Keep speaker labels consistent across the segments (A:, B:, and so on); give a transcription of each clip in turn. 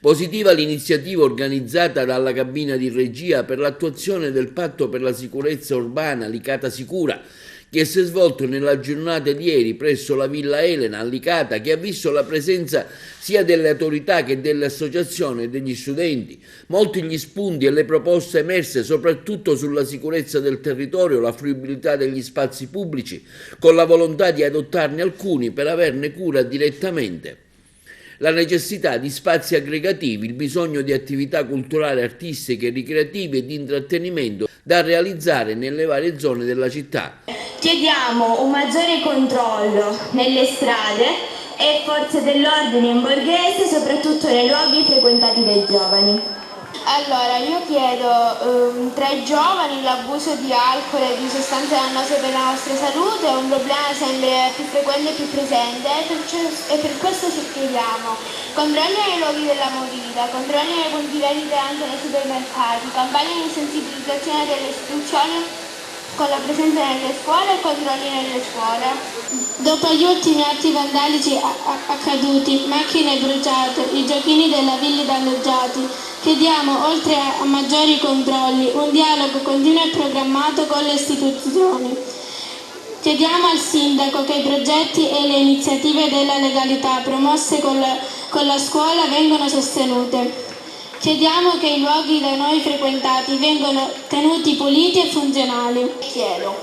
A: Positiva l'iniziativa organizzata dalla cabina di regia per l'attuazione del patto per la sicurezza urbana Licata Sicura, che si è svolto nella giornata di ieri presso la Villa Elena a Licata, che ha visto la presenza sia delle autorità che delle associazioni e degli studenti. Molti gli spunti e le proposte emerse soprattutto sulla sicurezza del territorio, la fruibilità degli spazi pubblici, con la volontà di adottarne alcuni per averne cura direttamente. La necessità di spazi aggregativi, il bisogno di attività culturali, artistiche, ricreative e di intrattenimento da realizzare nelle varie zone della città.
B: Chiediamo un maggiore controllo nelle strade e forze dell'ordine in borghese, soprattutto nei luoghi frequentati dai giovani.
C: Allora, io chiedo, tra i giovani l'abuso di alcol e di sostanze dannose per la nostra salute è un problema sempre più frequente e più presente e per questo ci chiediamo controlli nei luoghi della movida, controlli nei punti vendita anche nei supermercati, campagne di sensibilizzazione delle istituzioni con la presenza nelle scuole e controlli nelle scuole.
D: Dopo gli ultimi atti vandalici accaduti, macchine bruciate, i giochini della villa danneggiati, chiediamo, oltre a maggiori controlli, un dialogo continuo e programmato con le istituzioni. Chiediamo al Sindaco che i progetti e le iniziative della legalità promosse con la scuola vengano sostenute. Chiediamo che i luoghi da noi frequentati vengano tenuti puliti e funzionali.
C: Chiedo,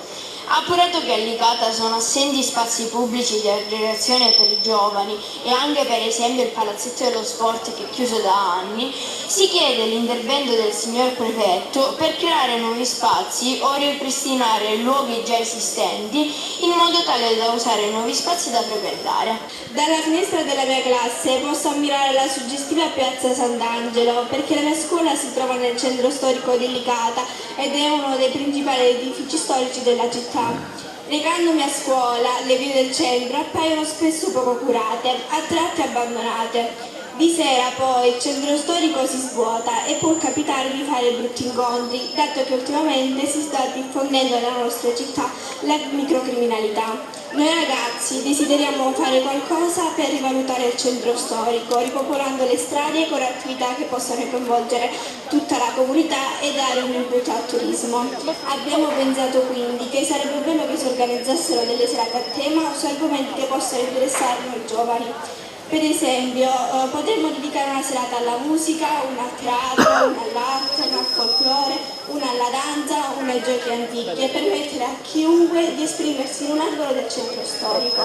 C: appurato che a Licata sono assenti spazi pubblici di aggregazione per i giovani e anche per esempio il palazzetto dello sport che è chiuso da anni, si chiede l'intervento del signor prefetto per creare nuovi spazi o ripristinare luoghi già esistenti in modo tale da usare nuovi spazi da frequentare.
D: Dalla finestra della mia classe posso ammirare la suggestiva piazza Sant'Angelo perché la mia scuola si trova nel centro storico di Licata ed è uno dei principali edifici storici della città. Recandomi a scuola, le vie del centro appaiono spesso poco curate, a tratti abbandonate. Di sera poi il centro storico si svuota e può capitare di fare brutti incontri, dato che ultimamente si sta diffondendo nella nostra città la microcriminalità. Noi ragazzi desideriamo fare qualcosa per rivalutare il centro storico, ripopolando le strade con attività che possano coinvolgere tutta la comunità e dare un input al turismo. Abbiamo pensato quindi che sarebbe bello che si organizzassero delle serate a tema su argomenti che possano interessare noi giovani. Per esempio, potremmo dedicare una serata alla musica, una al teatro, una all'arte, una al folklore, una alla danza, una ai giochi antichi e permettere a chiunque di esprimersi in un angolo del centro storico.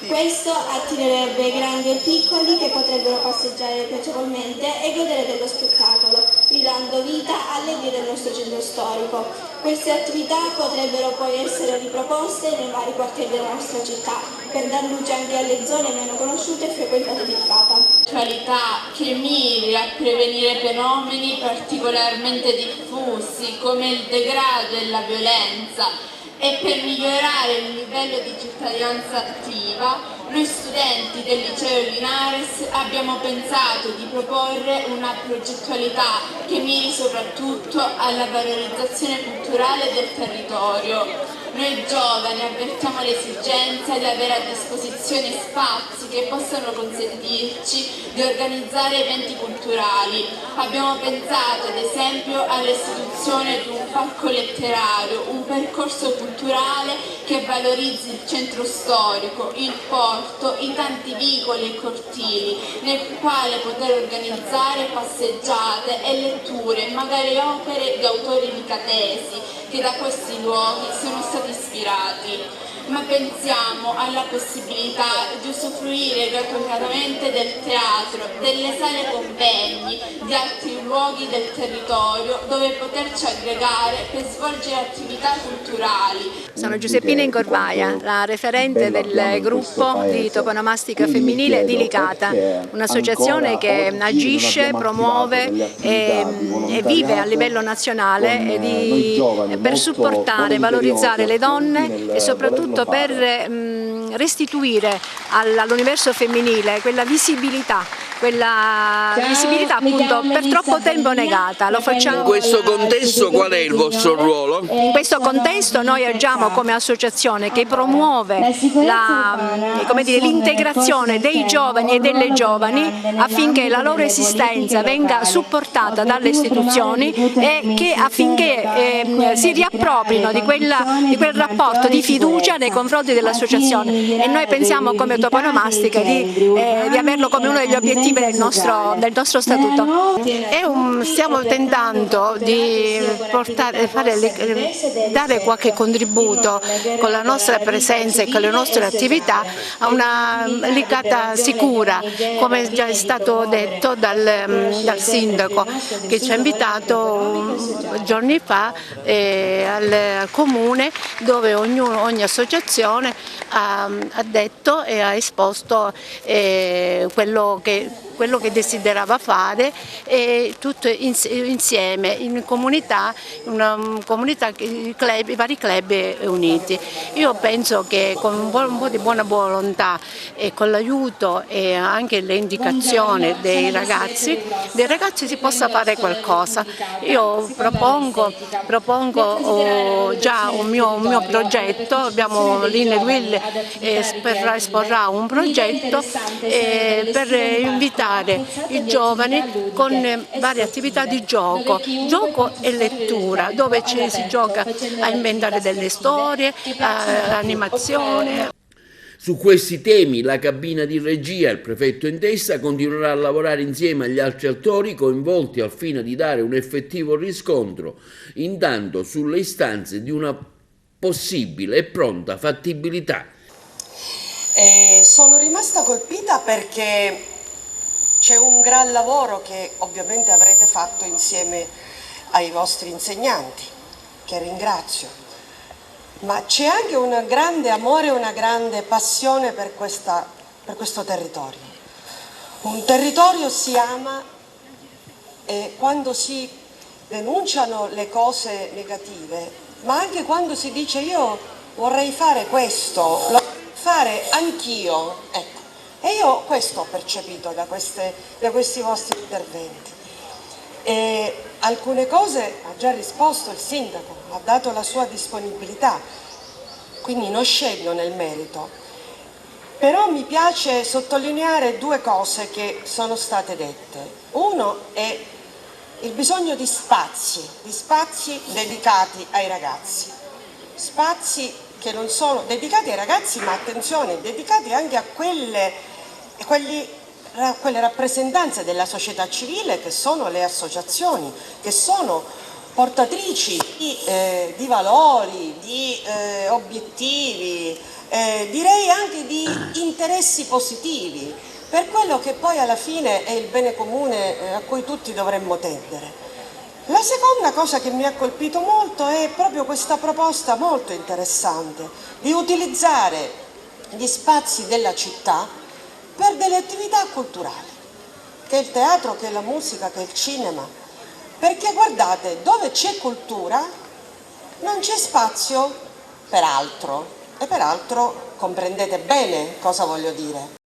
D: Questo attirerebbe grandi e piccoli che potrebbero passeggiare piacevolmente e godere dello spettacolo, ridando vita alle vie del nostro centro storico. Queste attività potrebbero poi essere riproposte nei vari quartieri della nostra città per dar luce anche alle zone meno conosciute e frequentate di Licata.
C: Attualità che miri a prevenire fenomeni particolarmente diffusi come il degrado e la violenza e per migliorare il livello di cittadinanza attiva, noi studenti del liceo Linares abbiamo pensato di proporre una progettualità che miri soprattutto alla valorizzazione culturale del territorio. Noi giovani avvertiamo l'esigenza di avere a disposizione spazi che possano consentirci di organizzare eventi culturali. Abbiamo pensato ad esempio all'istituzione di un parco letterario, un percorso culturale che valorizzi il centro storico, il porto, i tanti vicoli e cortili, nel quale poter organizzare passeggiate e letture, magari opere di autori licatesi che da questi luoghi sono stati ispirati. Ma pensiamo alla possibilità di usufruire gratuitamente del teatro, delle sale convegni, di altri luoghi del territorio dove poterci aggregare per svolgere attività culturali.
E: Sono Giuseppina Incorvaia, la referente del gruppo di toponomastica femminile di Licata, un'associazione che agisce, promuove e vive a livello nazionale per supportare, valorizzare le donne e soprattutto per restituire all'universo femminile quella visibilità quella visibilità appunto per troppo tempo negata. Lo facciamo.
A: In questo contesto qual è il vostro ruolo?
E: In questo contesto noi agiamo come associazione che promuove l'integrazione dei giovani e delle giovani affinché la loro esistenza venga supportata dalle istituzioni e affinché si riapproprino di quel rapporto di fiducia nei confronti dell'associazione, e noi pensiamo come Toponomastica di averlo come uno degli obiettivi del nostro statuto.
F: Stiamo tentando di dare qualche contributo con la nostra presenza e con le nostre attività a una Licata sicura, come già è stato detto dal sindaco che ci ha invitato giorni fa al comune, dove ogni associazione ha detto e ha esposto quello che desiderava fare, e tutto insieme in comunità, i vari club uniti. Io penso che con un po' di buona volontà e con l'aiuto e anche le indicazioni dei ragazzi si possa fare qualcosa. Io propongo già un mio progetto, abbiamo l'INEDUIL esporrà un progetto per invitare i giovani con varie attività di gioco e lettura, dove si gioca a inventare delle storie, animazione.
A: Su questi temi la cabina di regia e il prefetto in testa continuerà a lavorare insieme agli altri attori coinvolti al fine di dare un effettivo riscontro, intanto sulle istanze di una possibile e pronta fattibilità.
G: Sono rimasta colpita perché c'è un gran lavoro che ovviamente avrete fatto insieme ai vostri insegnanti, che ringrazio. Ma c'è anche un grande amore, una grande passione per questo territorio. Un territorio si ama quando si denunciano le cose negative, ma anche quando si dice io vorrei fare questo, lo vorrei fare anch'io. Ecco. E io questo ho percepito da questi vostri interventi. E alcune cose ha già risposto il sindaco, ha dato la sua disponibilità, quindi non scendo nel merito. Però mi piace sottolineare due cose che sono state dette. Uno è il bisogno di spazi dedicati ai ragazzi, spazi che non sono dedicati ai ragazzi, ma attenzione, dedicati anche a quelle rappresentanze della società civile che sono le associazioni, che sono portatrici di valori, di obiettivi, direi anche di interessi positivi, per quello che poi alla fine è il bene comune a cui tutti dovremmo tendere. La seconda cosa che mi ha colpito molto è proprio questa proposta molto interessante di utilizzare gli spazi della città per delle attività culturali, che è il teatro, che è la musica, che è il cinema, perché guardate, dove c'è cultura non c'è spazio per altro, e peraltro comprendete bene cosa voglio dire.